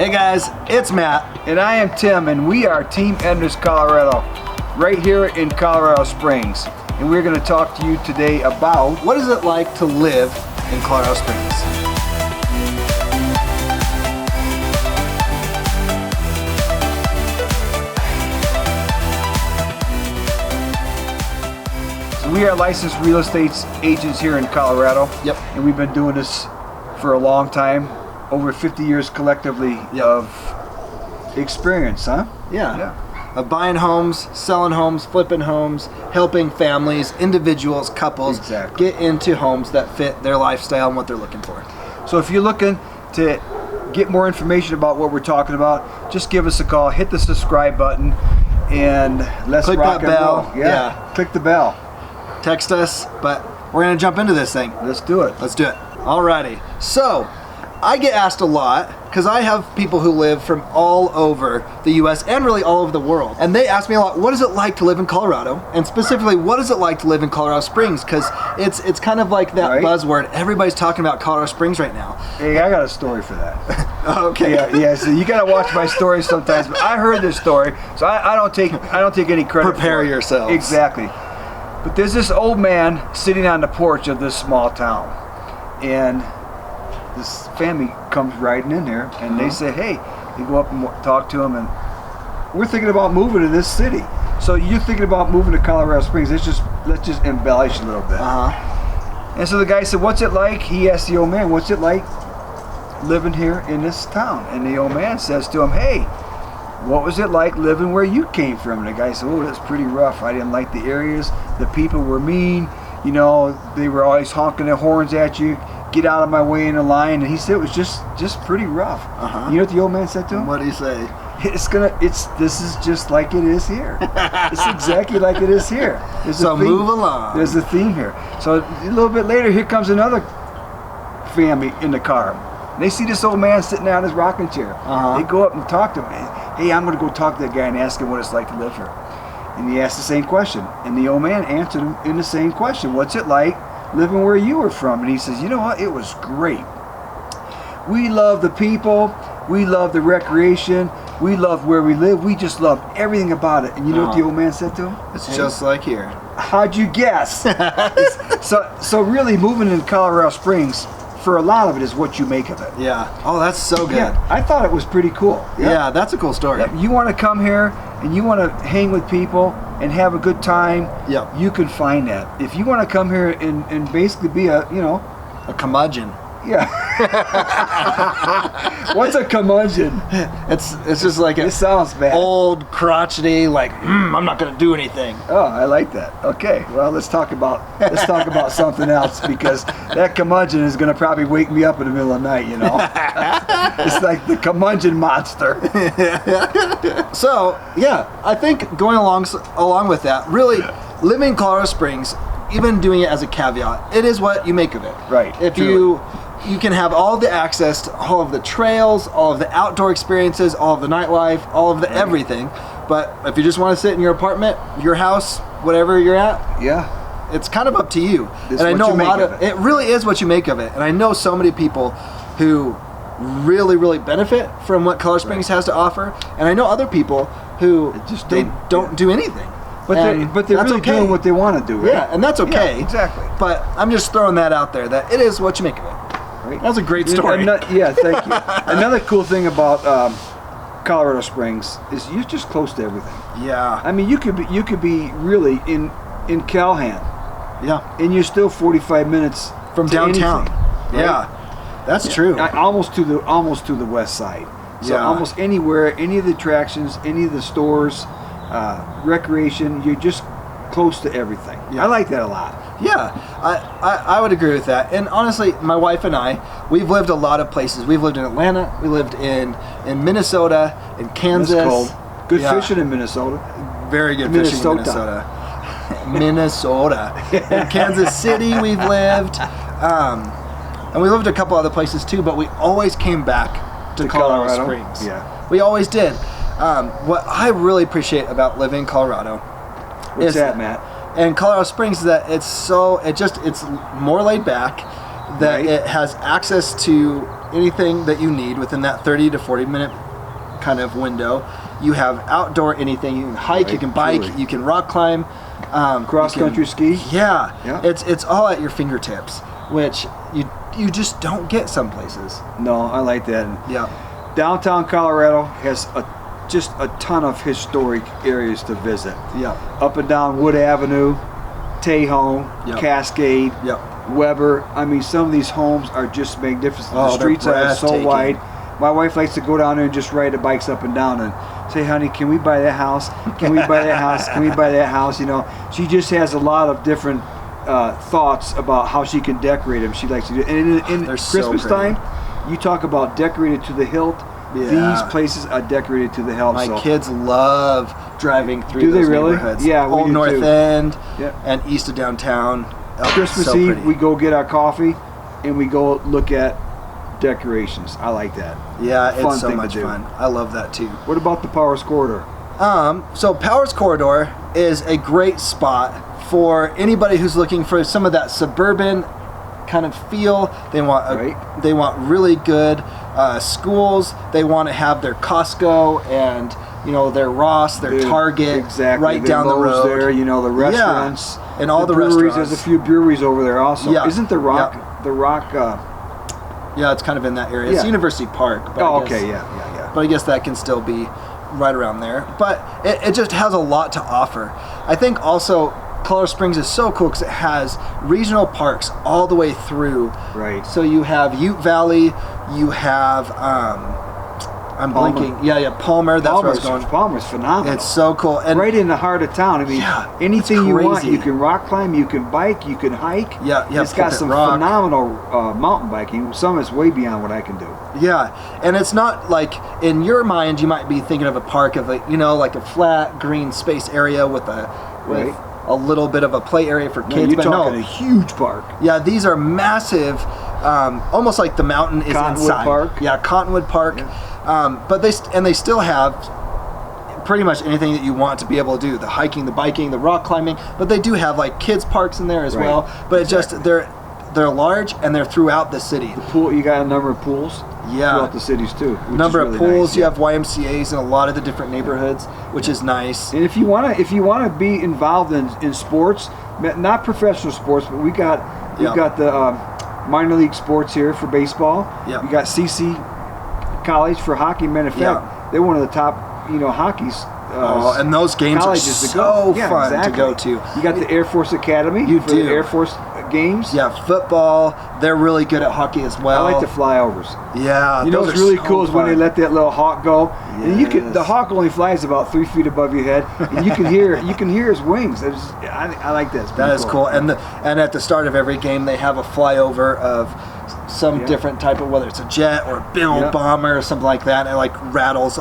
Hey guys, it's Matt. And I am Tim, and we are Team Enders Colorado, right here in Colorado Springs. And we're going to talk to you today about What is it like to live in Colorado Springs? we are licensed real estate agents here in Colorado. Yep. And we've been doing this for a long time, over 50 years collectively of experience, huh? Yeah. Of buying homes, selling homes, flipping homes, helping families, individuals, couples Exactly. get into homes that fit their lifestyle and what they're looking for. So if you're looking to get more information about what we're talking about, just give us a call, hit the subscribe button, and let's Click rock that and bell. roll. Yeah, click the bell. Text us, but we're gonna jump into this thing. Let's do it. Let's do it. Alrighty. So, I get asked a lot because I have people who live from all over the U.S. and really all over the world, and they ask me a lot, what is it like to live in Colorado? And specifically, what is it like to live in Colorado Springs? Because it's kind of like that Right. buzzword. Everybody's talking about Colorado Springs right now. Hey, I got a story for that. Okay. Yeah. So you gotta watch my stories sometimes. But I heard this story, so I don't take any credit. Prepare for it. yourselves. Exactly. But there's this old man sitting on the porch of this small town, and this family comes riding in there, and they say, "Hey," they go up and talk to him, and we're thinking about moving to this city. So you're thinking about moving to Colorado Springs? Let's just embellish a little bit. And so the guy said, "What's it like?" He asked the old man, "What's it like living here in this town?" And the old man says to him, "Hey, what was it like living where you came from?" And the guy said, "Oh, that's pretty rough. I didn't like the areas. The people were mean. You know, they were always honking their horns at you. Get out of my way in the line." And he said it was just pretty rough. You know what the old man said to him? What do you say? This is just like it is here. It's exactly like it is here. So move along. There's a theme here. So a little bit later, here comes another family in the car. They see this old man sitting there on his rocking chair. They go up and talk to him. "Hey, I'm going to go talk to that guy and ask him what it's like to live here." And he asked the same question. And the old man answered him in the same question. "What's it like living where you were from?" And he says, "You know what? It was great. We love the people. We love the recreation. We love where we live. We just love everything about it." And you know what the old man said to him? It's just like here. How'd you guess? So really moving into Colorado Springs, for a lot of it, is what you make of it. Yeah. Oh, that's so good. Yeah, I thought it was pretty cool. Yeah, that's a cool story. If you want to come here and you want to hang with people and have a good time, Yep. you can find that. If you want to come here and basically be a curmudgeon. yeah. What's a curmudgeon? It's just like It sounds bad. old, crotchety, like, I'm not gonna do anything. Oh, I like that. Okay, well, let's talk about something else, because that curmudgeon is going to probably wake me up in the middle of the night. It's like the curmudgeon monster. So yeah, I think going along with that, really living in Colorado Springs, even doing it as a caveat, it is what you make of it. Right, If truly. you can have all the access to all of the trails, all of the outdoor experiences, all of the nightlife, all of the everything. But if you just want to sit in your apartment, your house, whatever you're at, Yeah. it's kind of up to you. It's And I what know you a make lot of of it. it really is what you make of it. And I know so many people who really, really benefit from what Colorado Springs has to offer. And I know other people who just they don't- don't do anything. But And they're that's really okay. doing what they want to do, right? Yeah, and that's okay. Yeah, exactly. But I'm just throwing that out there, that it is what you make of it. Right. That's a great story. Yeah, thank you. Another cool thing about Colorado Springs is you're just close to everything. Yeah. I mean, you could be really in Calhan, Yeah. and you're still 45 minutes From to downtown. anything, right? Yeah. That's true. Almost to the west side. So Yeah. almost anywhere, any of the attractions, any of the stores, recreation, you're just close to everything. Yeah. I like that a lot. Yeah, I would agree with that. And honestly, my wife and I, we've lived a lot of places. We've lived in Atlanta. We lived in Minnesota, in Kansas. It's cold. Good Yeah. fishing in Minnesota. Very good fishing in Minnesota. Minnesota. In Kansas City we've lived. And we lived a couple other places too, but we always came back to Colorado Springs. Yeah. We always did. What I really appreciate about living in Colorado What's that, Matt? and Colorado Springs is that it's more laid back, that Right. it has access to anything that you need within that 30 to 40 minute kind of window. You have outdoor anything. You can hike, Right, you can bike, truly. you can rock climb, Cross you can- country ski. Yeah, Yeah. it's all at your fingertips, which you just don't get some places. No, I like that. And Yeah, downtown Colorado has just a ton of historic areas to visit. yeah, Up and down Wood Avenue, Tejon, Yep. Cascade, yeah. Weber. I mean, some of these homes are just magnificent. Oh, The they're streets are so breathtaking. wide. My wife likes to go down there and just ride the bikes up and down and say, honey, can we buy that house? Can we buy that house? Can we buy that house? You know, she just has a lot of different thoughts about how she can decorate them. She likes to do it. And in They're so Christmas pretty. time, you talk about decorated to the hilt. Yeah. These places are decorated to the hilt. My so. kids love driving through Do they those really? neighborhoods. Yeah, we Old do North too. End Yeah. and east of downtown. Oh, Christmas so Eve, pretty. we go get our coffee and we go look at decorations. I like that. Yeah, Fun it's so thing to much do. fun. I love that too. What about the Powers Corridor? So Powers Corridor is a great spot for anybody who's looking for some of that suburban kind of feel. They want Right. they want really good schools. They want to have their Costco and their Ross, their Target, exactly. right The down the Lowe's road. there, the restaurants. and all the breweries. restaurants. There's a few breweries over there also. Yeah. Isn't the Rock, Yeah, it's kind of in that area. It's Yeah. University Park. But oh, I guess, okay, yeah. But I guess that can still be right around there. But it just has a lot to offer. I think also Colorado Springs is so cool because it has regional parks all the way through. Right. So you have Ute Valley, you have I'm Palmer. blanking. Yeah, Palmer. That's where I was going. Palmer's phenomenal. It's so cool. And right in the heart of town. I mean, Yeah, anything it's you want. crazy. You can rock climb, you can bike, you can hike. Yeah, It's got Pulpit some Rock. phenomenal mountain biking. Some is way beyond what I can do. Yeah, and it's not like in your mind you might be thinking of a park of like a flat green space area with Right. a little bit of a play area for No, kids. you're But talking no, a huge park. yeah, these are massive, almost like the mountain is Cottonwood inside. Park. Yeah, Cottonwood Park. But they still have pretty much anything that you want to be able to do: the hiking, the biking, the rock climbing. But they do have like kids parks in there as Right. well. But Exactly. it just they're large and they're throughout the city. Pool. You got a number of pools. Yeah. Throughout the cities too. Which Number is of really pools. nice. You Yeah. have YMCA's in a lot of the different neighborhoods, which is nice. And if you wanna be involved in sports, not professional sports, but we've got the minor league sports here for baseball. Yep. We got CC College for hockey. Matter of fact, Yeah. they're one of the top hockey's. And those games are colleges to so go. Yeah, fun exactly. to go to. You got the Air Force Academy. You for do. the Air Force games. Yeah, football. They're really good at hockey as I well. like the flyovers. Yeah, You know those what's are really so cool is when they fun. let that little hawk go, and the Yes. hawk only flies about 3 feet above your head, and you can hear his wings. I like that. It's That pretty is cool. And at the start of every game, they have a flyover of some Yeah. different type of, whether it's a jet or a Bill Yeah. bomber or something like that. And it like rattles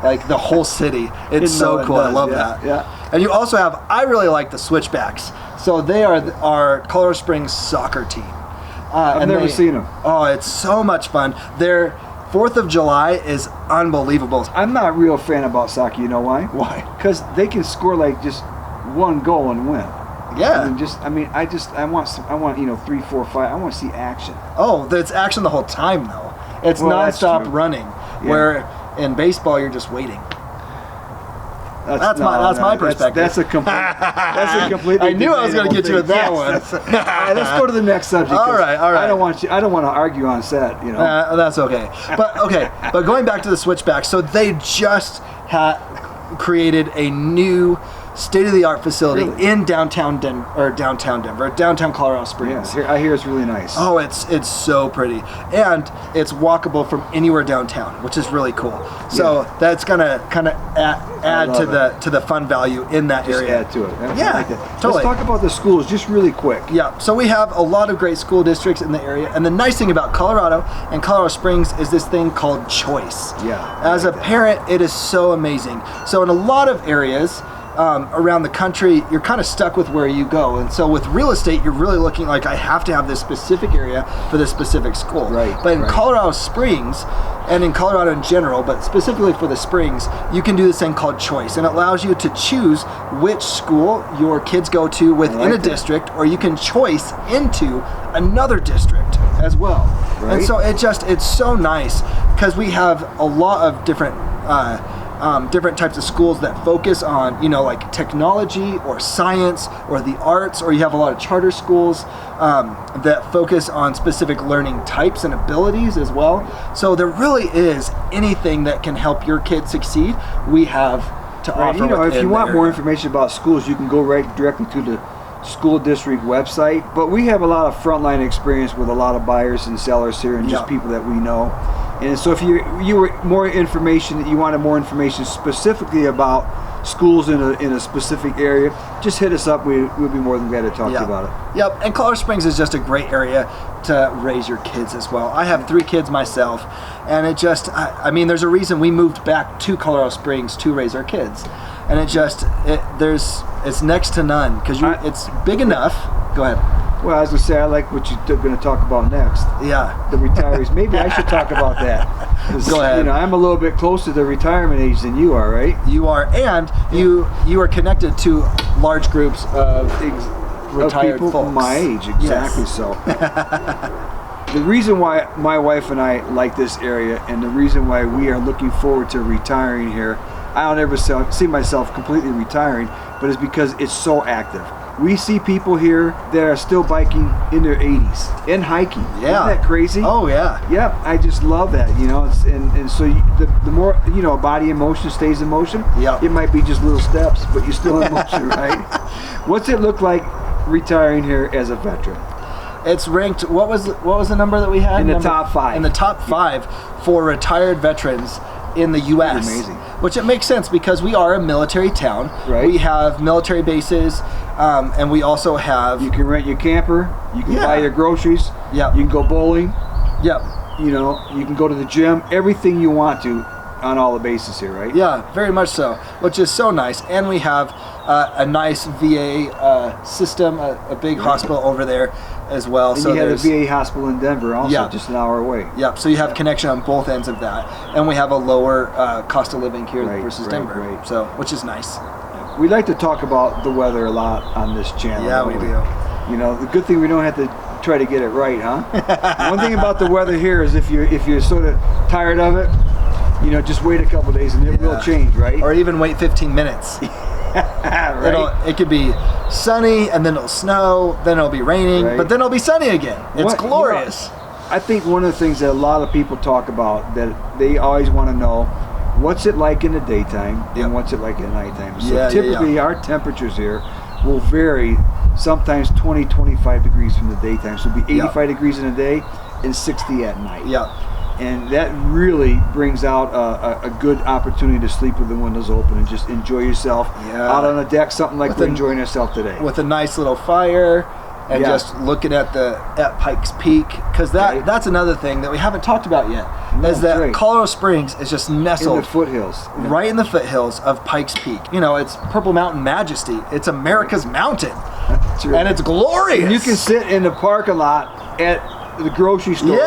like the whole city. It's Didn't so know it cool. I does. love Yeah, that. yeah. And you also have, I really like the Switchbacks. So they are our Colorado Springs soccer team. I've never seen them. Oh, it's so much fun. Their 4th of July is unbelievable. I'm not a real fan about soccer. You know why? Why? Because they can score like just one goal and win. Yeah. I want 3, 4, 5. I want to see action. Oh, it's action the whole time though. It's Well, that's nonstop true. running. Yeah. Where in baseball you're just waiting. That's my perspective. That's a completely. I knew I was going to get you with that one. All right, let's go to the next subject. All 'cause right. I don't want to argue on set. That's okay. But going back to the Switchback, so they just created a new state-of-the-art facility Really? in downtown Denver, downtown Colorado Springs. Yeah, I hear it's really nice. Oh, it's so pretty, and it's walkable from anywhere downtown, which is really cool. So that's gonna kind of add to the fun value in that Just area. add to it. I Yeah, like that. totally. Let's talk about the schools just really quick. Yeah, so we have a lot of great school districts in the area, and the nice thing about Colorado and Colorado Springs is this thing called choice. Yeah, I As a like that. parent, it is so amazing. So in a lot of areas around the country, you're kind of stuck with where you go, and so with real estate, you're really looking like I have to have this specific area for this specific school. Right, But in right. Colorado Springs, and in Colorado in general, but specifically for the Springs, you can do this thing called choice, and it allows you to choose which school your kids go to within like a that. district, or you can choice into another district as well. Right. And so it's so nice because we have a lot of different types of schools that focus on, you know, like technology or science or the arts, or you have a lot of charter schools that focus on specific learning types and abilities as well. So there really is anything that can help your kid succeed, we have to offer. You know, if you want more area. information about schools, you can go right directly to the school district website. But we have a lot of frontline experience with a lot of buyers and sellers here, and just people that we know. And so if you were more information, you wanted more information specifically about schools in a specific area, just hit us up. We'll be more than glad to talk to you about it. Yep, and Colorado Springs is just a great area to raise your kids as well. I have 3 kids myself, and it just, I mean, there's a reason we moved back to Colorado Springs to raise our kids. And it's next to none, because it's big enough. Go ahead. Well, as I say, I like what you're going to talk about next. Yeah. The retirees. Maybe I should talk about that. Go ahead. You know, I'm a little bit closer to retirement age than you are, right? You are, and you are connected to large groups of retired people folks. My age, exactly. Yes. So. The reason why my wife and I like this area, and the reason why we are looking forward to retiring here, I don't ever see myself completely retiring, but it's because it's so active. We see people here that are still biking in their 80s and hiking. Yeah. Isn't that crazy? Oh, yeah. Yep, I just love that, you know. And so the more, you know, body in motion stays in motion. Yep. It might be just little steps, but you're still in motion, right? What's it look like retiring here as a veteran? It's ranked, what was the number that we had? In the top 5. In the top 5 for retired veterans in the U.S. Amazing. Which it makes sense because we are a military town. Right. We have military bases, and we also have... You can rent your camper. You can buy your groceries. Yep. You can go bowling. Yep. You know, you can go to the gym. Everything you want to on all the bases here, right? Yeah, very much so, which is so nice. And we have a nice VA system, a big hospital over there as well. And so you have a VA hospital in Denver also, just an hour away. Yep, so you have connection on both ends of that. And we have a lower cost of living here versus Denver, so which is nice. We like to talk about the weather a lot on this channel. Yeah, we do. You know, the good thing we don't have to try to get it right, huh? One thing about the weather here is if you're sort of tired of it, you know, just wait a couple days and it will change, right? Or even wait 15 minutes. Right? It could be sunny, and then it'll snow, then it'll be raining, but then it'll be sunny again. It's glorious. You know, I think one of the things that a lot of people talk about, that they always want to know, what's it like in the daytime and what's it like at nighttime. So typically our temperatures here will vary, sometimes 20, 25 degrees from the daytime. So it'll be 85 degrees in the day and 60 at night. Yeah. And that really brings out a good opportunity to sleep with the windows open and just enjoy yourself out on the deck, something like we're enjoying ourselves today. With a nice little fire and just looking at Pikes Peak, because that's another thing that we haven't talked about yet, is that Colorado Springs is just nestled in the foothills. Right in the foothills of Pikes Peak. You know, it's Purple Mountain Majesty. It's America's mountain. And it's glorious. And you can sit in the parking lot at the grocery store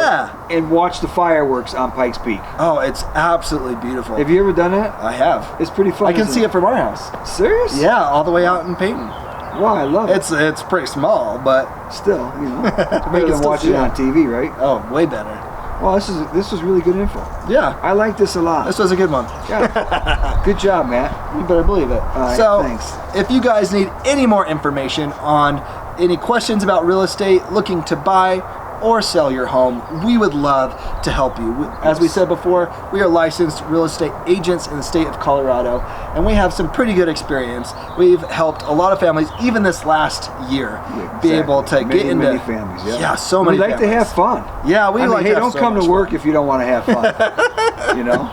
and watch the fireworks on Pikes Peak. Oh, it's absolutely beautiful. Have you ever done that? I have. It's pretty fun. I can see it from our house. Serious? Yeah, all the way out in Peyton. Wow, I love it. It's pretty small, but still, you know, it's better than watching it on TV, right? Oh, way better. Well, this was really good info. Yeah, I like this a lot. This was a good one. Yeah. Good job, Matt. You better believe it. All right, so, thanks. If you guys need any more information on any questions about real estate, looking to buy or sell your home, we would love to help you. As we said before, we are licensed real estate agents in the state of Colorado, and we have some pretty good experience. We've helped a lot of families, even this last year, be able to get into many families. So many. We like to have fun. Yeah, we like. Hey, to have don't come to work if you don't want to have fun. You know.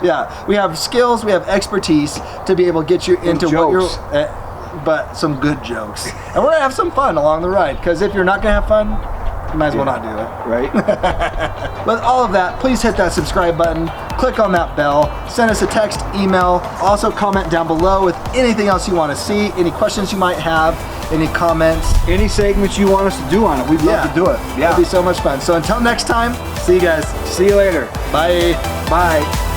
Yeah, we have skills, we have expertise to be able to get you into what you're. But some good jokes, and we're gonna have some fun along the ride. Because if you're not gonna have fun, you might as well not do it. Right? With all of that, please hit that subscribe button, click on that bell, send us a text, email, also comment down below with anything else you want to see, any questions you might have, any comments. Any segments you want us to do on it, we'd love to do it. Yeah. It'll be so much fun. So until next time, see you guys. See you later. Bye. Bye.